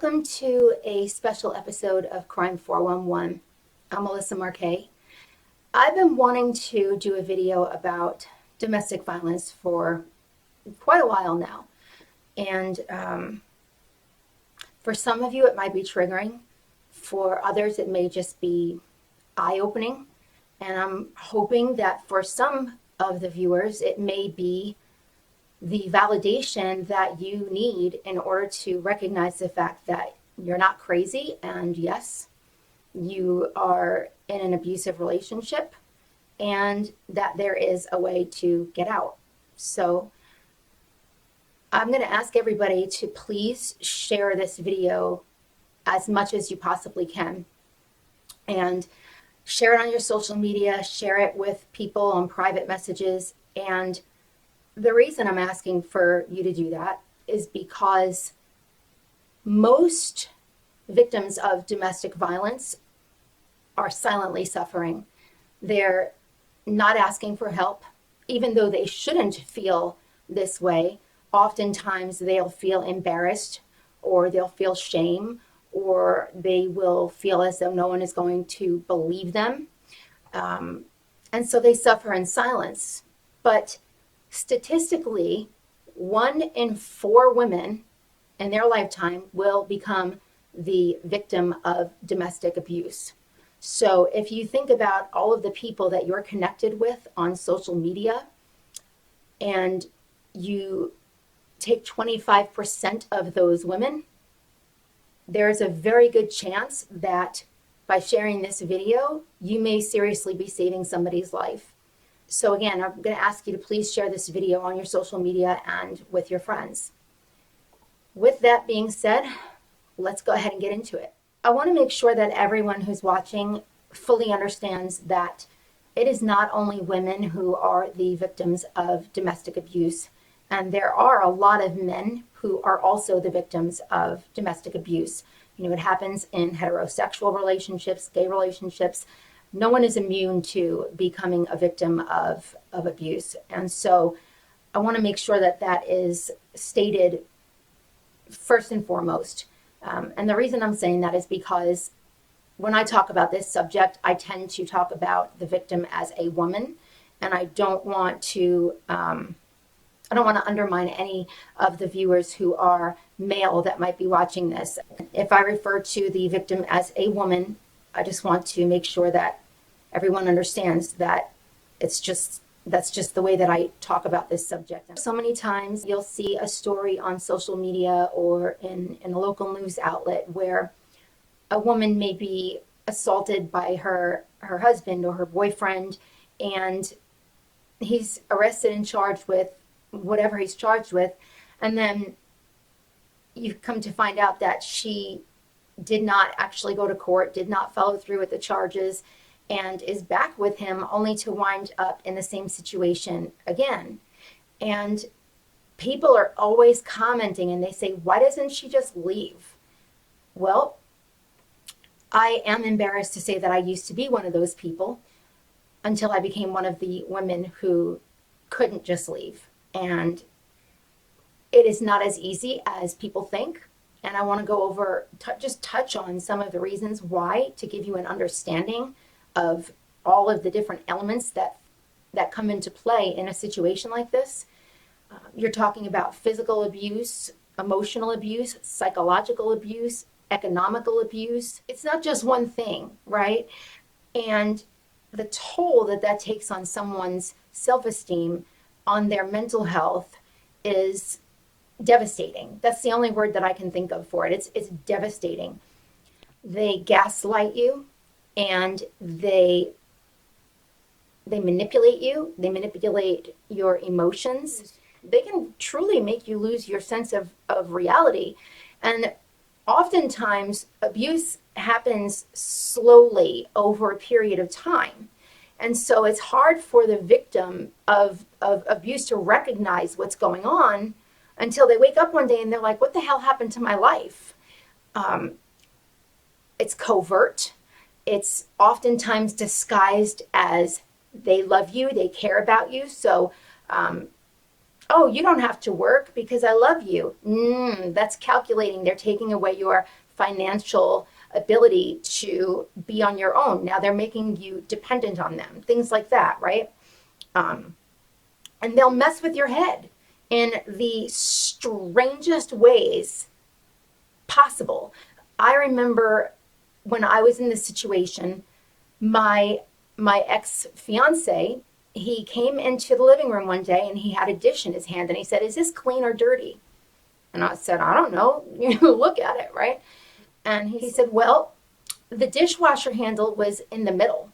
Welcome to a special episode of Crime 411. I'm Melissa Marquet. I've been wanting to do a video about domestic violence for quite a while now. And for some of you, it might be triggering. For others, it may just be eye-opening. And I'm hoping that for some of the viewers, it may be the validation that you need in order to recognize the fact that you're not crazy, and yes, you are in an abusive relationship, and that there is a way to get out. So I'm going to ask everybody to please share this video as much as you possibly can, and share it on your social media, share it with people on private messages. And the reason I'm asking for you to do that is because most victims of domestic violence are silently suffering. They're not asking for help, even though they shouldn't feel this way. Oftentimes they'll feel embarrassed, or they'll feel shame, or they will feel as though no one is going to believe them. And so they suffer in silence. But statistically, 1 in 4 women in their lifetime will become the victim of domestic abuse. So if you think about all of the people that you're connected with on social media, and you take 25% of those women, there's a very good chance that by sharing this video, you may seriously be saving somebody's life. So again, I'm going to ask you to please share this video on your social media and with your friends. With that being said, let's go ahead and get into it. I want to make sure that everyone who's watching fully understands that it is not only women who are the victims of domestic abuse, and there are a lot of men who are also the victims of domestic abuse. You know, it happens in heterosexual relationships, gay relationships. No one is immune to becoming a victim of abuse. And so I want to make sure that that is stated first and foremost. And the reason I'm saying that is because when I talk about this subject, I tend to talk about the victim as a woman, and I don't want to undermine any of the viewers who are male that might be watching this. If I refer to the victim as a woman, I just want to make sure that everyone understands that that's just the way that I talk about this subject. So many times you'll see a story on social media or in a local news outlet where a woman may be assaulted by her husband or her boyfriend, and he's arrested and charged with whatever he's charged with, and then you come to find out that she did not actually go to court, did not follow through with the charges, and is back with him only to wind up in the same situation again. And people are always commenting, and they say, why doesn't she just leave? Well, I am embarrassed to say that I used to be one of those people until I became one of the women who couldn't just leave. And it is not as easy as people think. And I want to go over, just touch on some of the reasons why, to give you an understanding of all of the different elements that come into play in a situation like this. You're talking about physical abuse, emotional abuse, psychological abuse, economical abuse. It's not just one thing, right? And the toll that takes on someone's self-esteem, on their mental health, is devastating. That's the only word that I can think of for it. It's devastating. They gaslight you, and they manipulate you. They manipulate your emotions. They can truly make you lose your sense of reality. And oftentimes abuse happens slowly over a period of time. And so it's hard for the victim of abuse to recognize what's going on until they wake up one day and they're like, what the hell happened to my life? It's covert. It's oftentimes disguised as they love you, they care about you. So Oh, you don't have to work because I love you. That's calculating. They're taking away your financial ability to be on your own. Now they're making you dependent on them. Things like that, right? Um, and they'll mess with your head in the strangest ways possible. I remember when I was in this situation, my ex fiance, he came into the living room one day and he had a dish in his hand and he said, "Is this clean or dirty?" And I said, "I don't know." Look at it, right? And he said, "Well, the dishwasher handle was in the middle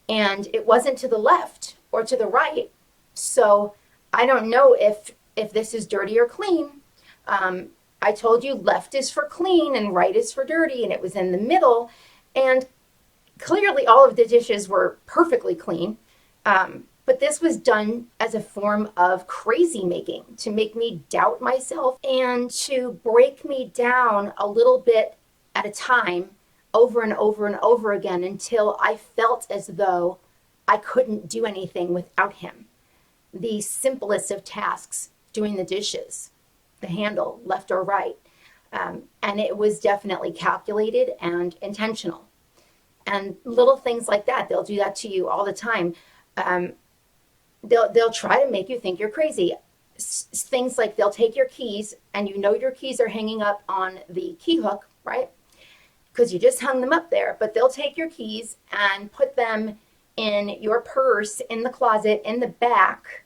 and it wasn't to the left or to the right. So I don't know if this is dirty or clean. I told you left is for clean and right is for dirty, and it was in the middle. And clearly, all of the dishes were perfectly clean. But this was done as a form of crazy making to make me doubt myself and to break me down a little bit at a time over and over and over again until I felt as though I couldn't do anything without him. The simplest of tasks, doing the dishes, the handle, left or right. And it was definitely calculated and intentional. And little things like that, they'll do that to you all the time. Um, they'll try to make you think you're crazy. Things like they'll take your keys and you know your keys are hanging up on the key hook, right? Because you just hung them up there. But they'll take your keys and put them in your purse, in the closet, in the back,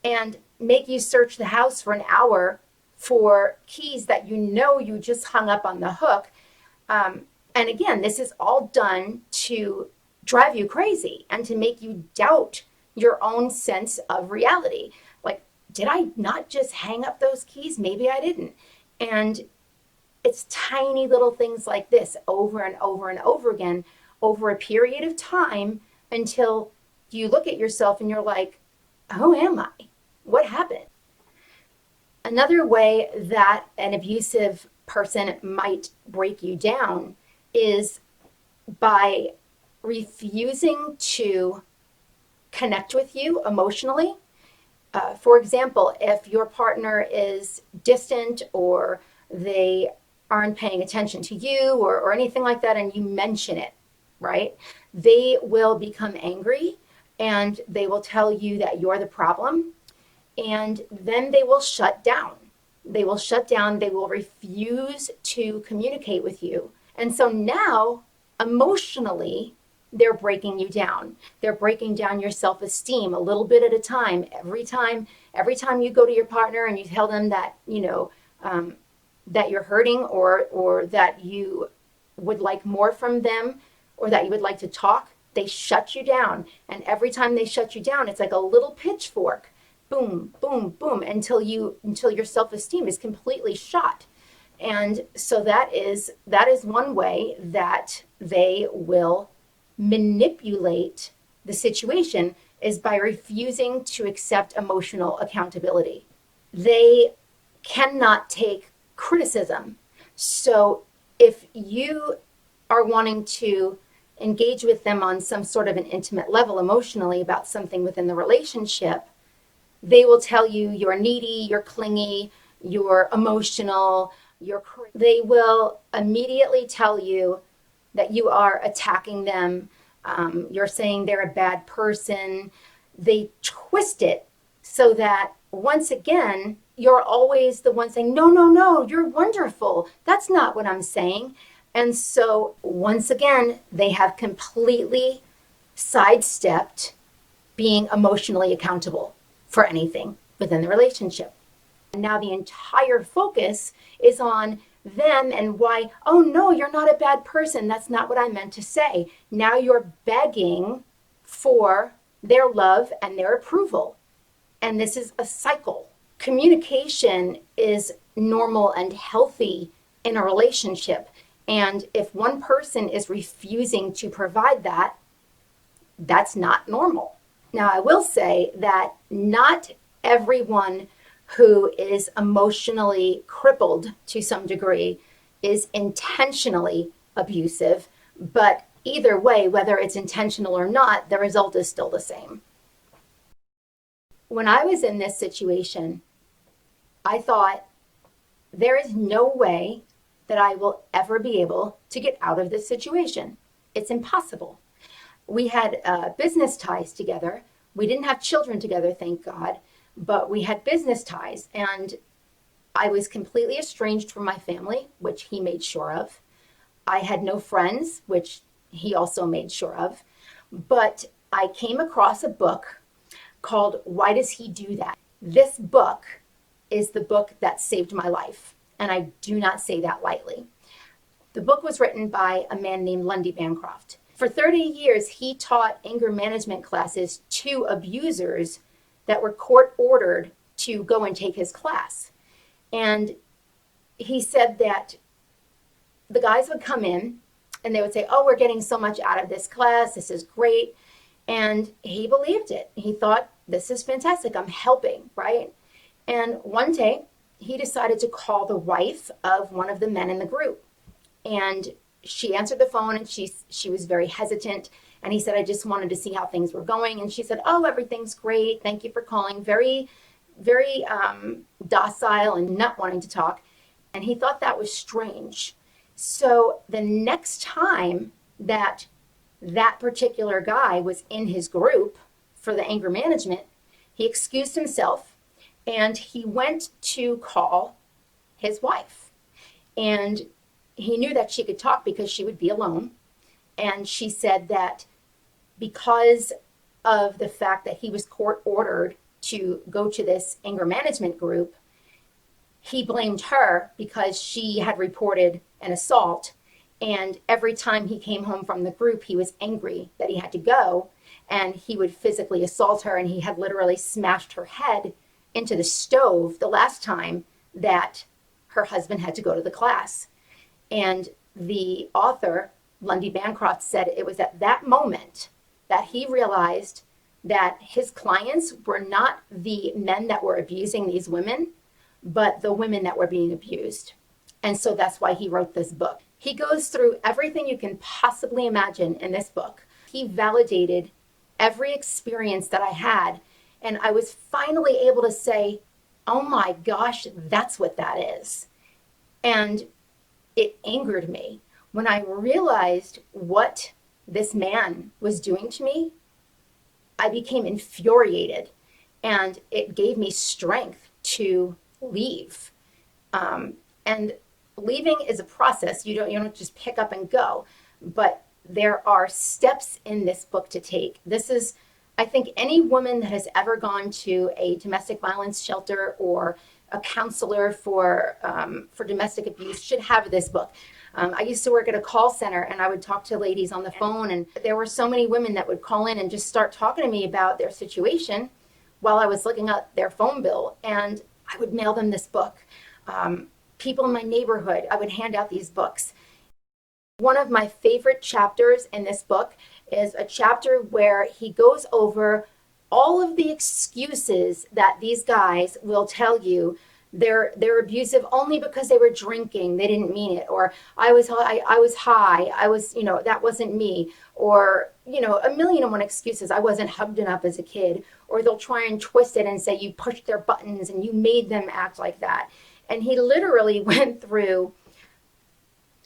and make you search the house for an hour for keys that you know you just hung up on the hook. And again, this is all done to drive you crazy and to make you doubt your own sense of reality. Like, did I not just hang up those keys? Maybe I didn't. And it's tiny little things like this over and over and over again over a period of time until you look at yourself and you're like, who am I? What happened? Another way that an abusive person might break you down is by refusing to connect with you emotionally. For example, if your partner is distant or they aren't paying attention to you or anything like that, and you mention it, right? They will become angry and they will tell you that you're the problem. And then they will shut down. They will shut down. They will refuse to communicate with you. And so now, emotionally, they're breaking you down. They're breaking down your self-esteem a little bit at a time. Every time you go to your partner and you tell them that, that you're hurting or that you would like more from them or that you would like to talk, they shut you down. And every time they shut you down, it's like a little pitchfork. Boom, boom, boom, until your self-esteem is completely shot. And so that is one way that they will manipulate the situation, is by refusing to accept emotional accountability. They cannot take criticism. So if you are wanting to engage with them on some sort of an intimate level emotionally about something within the relationship, they will tell you you're needy, you're clingy, you're emotional, they will immediately tell you that you are attacking them. You're saying they're a bad person. They twist it so that once again, you're always the one saying, no, no, no, you're wonderful. That's not what I'm saying. And so once again, they have completely sidestepped being emotionally accountable for anything within the relationship. And now the entire focus is on them and why, oh no, you're not a bad person. That's not what I meant to say. Now you're begging for their love and their approval. And this is a cycle. Communication is normal and healthy in a relationship. And if one person is refusing to provide that, that's not normal. Now, I will say that not everyone who is emotionally crippled to some degree is intentionally abusive, but either way, whether it's intentional or not, the result is still the same. when I was in this situation, I thought, there is no way that I will ever be able to get out of this situation. It's impossible. We had business ties together. We didn't have children together, thank God, but we had business ties. And I was completely estranged from my family, which he made sure of. I had no friends, which he also made sure of. But I came across a book called Why Does He Do That? This book is the book that saved my life. And I do not say that lightly. The book was written by a man named Lundy Bancroft. For 30 years, he taught anger management classes to abusers that were court ordered to go and take his class. And he said that the guys would come in and they would say, oh, we're getting so much out of this class. This is great. And he believed it. He thought, this is fantastic. I'm helping, right? And one day he decided to call the wife of one of the men in the group. And she answered the phone and she was very hesitant. And he said, I just wanted to see how things were going. And she said, oh, everything's great. Thank you for calling. Very, very docile and not wanting to talk. And he thought that was strange. So the next time that particular guy was in his group for the anger management, he excused himself and he went to call his wife. And he knew that she could talk because she would be alone. And she said that because of the fact that he was court ordered to go to this anger management group, he blamed her because she had reported an assault. And every time he came home from the group, he was angry that he had to go, and he would physically assault her. And he had literally smashed her head into the stove the last time that her husband had to go to the class. And the author, Lundy Bancroft, said it was at that moment that he realized that his clients were not the men that were abusing these women, but the women that were being abused. And so that's why he wrote this book. He goes through everything you can possibly imagine in this book. He validated every experience that I had. And I was finally able to say, oh my gosh, that's what that is. And it angered me. When I realized what this man was doing to me, I became infuriated. And it gave me strength to leave. And leaving is a process. You don't just pick up and go. But there are steps in this book to take. This is, I think, any woman that has ever gone to a domestic violence shelter or a counselor for domestic abuse should have this book. I used to work at a call center, and I would talk to ladies on the phone, and there were so many women that would call in and just start talking to me about their situation while I was looking at their phone bill, and I would mail them this book. People in my neighborhood, I would hand out these books. One of my favorite chapters in this book is a chapter where he goes over all of the excuses that these guys will tell you. They're abusive only because they were drinking, they didn't mean it, or I was high, that wasn't me, or a million and one excuses. I wasn't hugged enough as a kid. Or they'll try and twist it and say you pushed their buttons and you made them act like that. And he literally went through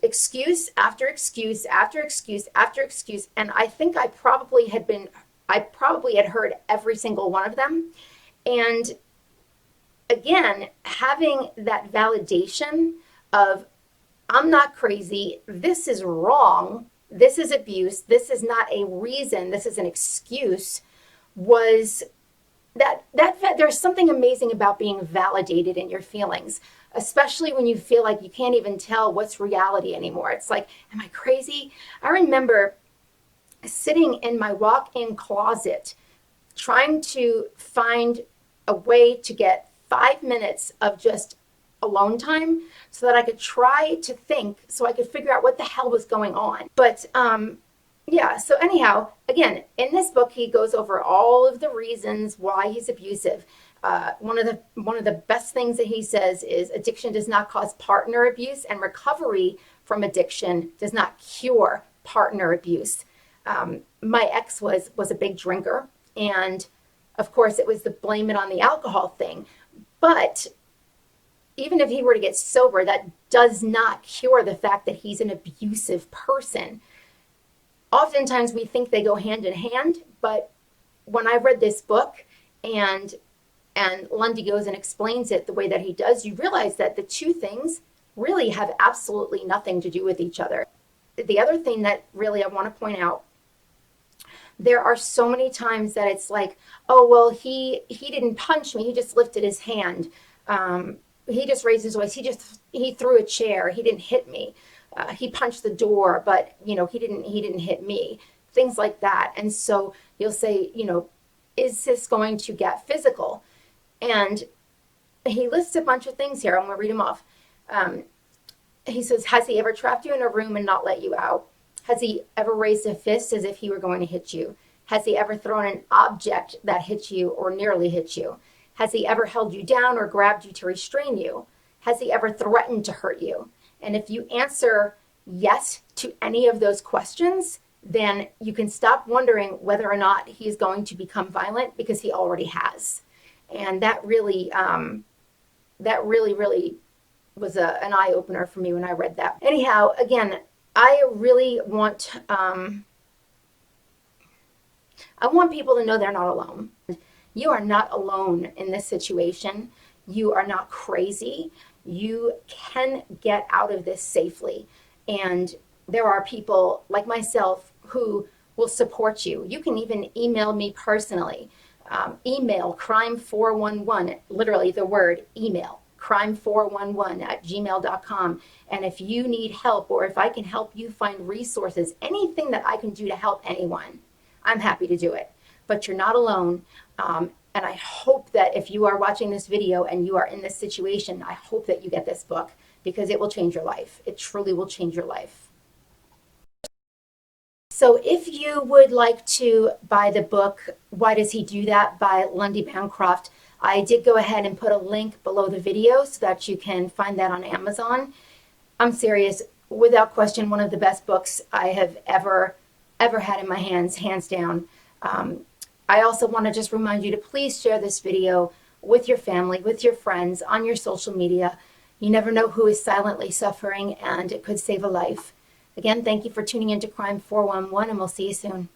excuse after excuse after excuse after excuse, and I think I probably had heard every single one of them. And again, having that validation of, I'm not crazy, this is wrong, this is abuse, this is not a reason, this is an excuse, was that there's something amazing about being validated in your feelings, especially when you feel like you can't even tell what's reality anymore. It's like, am I crazy? I remember sitting in my walk-in closet trying to find a way to get 5 minutes of just alone time so that I could try to think, so I could figure out what the hell was going on. But yeah, so anyhow, again, in this book, he goes over all of the reasons why he's abusive. One of the best things that he says is addiction does not cause partner abuse, and recovery from addiction does not cure partner abuse. My ex was a big drinker, and Of course, it was the blame it on the alcohol thing. But even if he were to get sober, that does not cure the fact that he's an abusive person. Oftentimes we think they go hand in hand, but when I read this book and Lundy goes and explains it the way that he does, you realize that the two things really have absolutely nothing to do with each other. The other thing that really I want to point out, there are so many times that it's like, oh, well, he didn't punch me. He just lifted his hand. He just raised his voice. He threw a chair. He didn't hit me. He punched the door, but he didn't hit me. Things like that. And so you'll say, is this going to get physical? And he lists a bunch of things here. I'm going to read them off. He says, has he ever trapped you in a room and not let you out? Has he ever raised a fist as if he were going to hit you? Has he ever thrown an object that hit you or nearly hit you? Has he ever held you down or grabbed you to restrain you? Has he ever threatened to hurt you? And if you answer yes to any of those questions, then you can stop wondering whether or not he's going to become violent, because he already has. And that really was an eye-opener for me when I read that. Anyhow, again, I really want people to know they're not alone. You are not alone in this situation. You are not crazy. You can get out of this safely. And there are people like myself who will support you. You can even email me personally. Email crime411, literally the word email, crime411@gmail.com. And if you need help, or if I can help you find resources, anything that I can do to help anyone, I'm happy to do it. But you're not alone. And I hope that if you are watching this video and you are in this situation, I hope that you get this book, because it will change your life. It truly will change your life. So if you would like to buy the book, Why Does He Do That by Lundy Bancroft, I did go ahead and put a link below the video so that you can find that on Amazon. I'm serious, without question, one of the best books I have ever had in my hands, hands down. I also want to just remind you to please share this video with your family, with your friends, on your social media. You never know who is silently suffering, and it could save a life. Again, thank you for tuning into Crime 411, and we'll see you soon.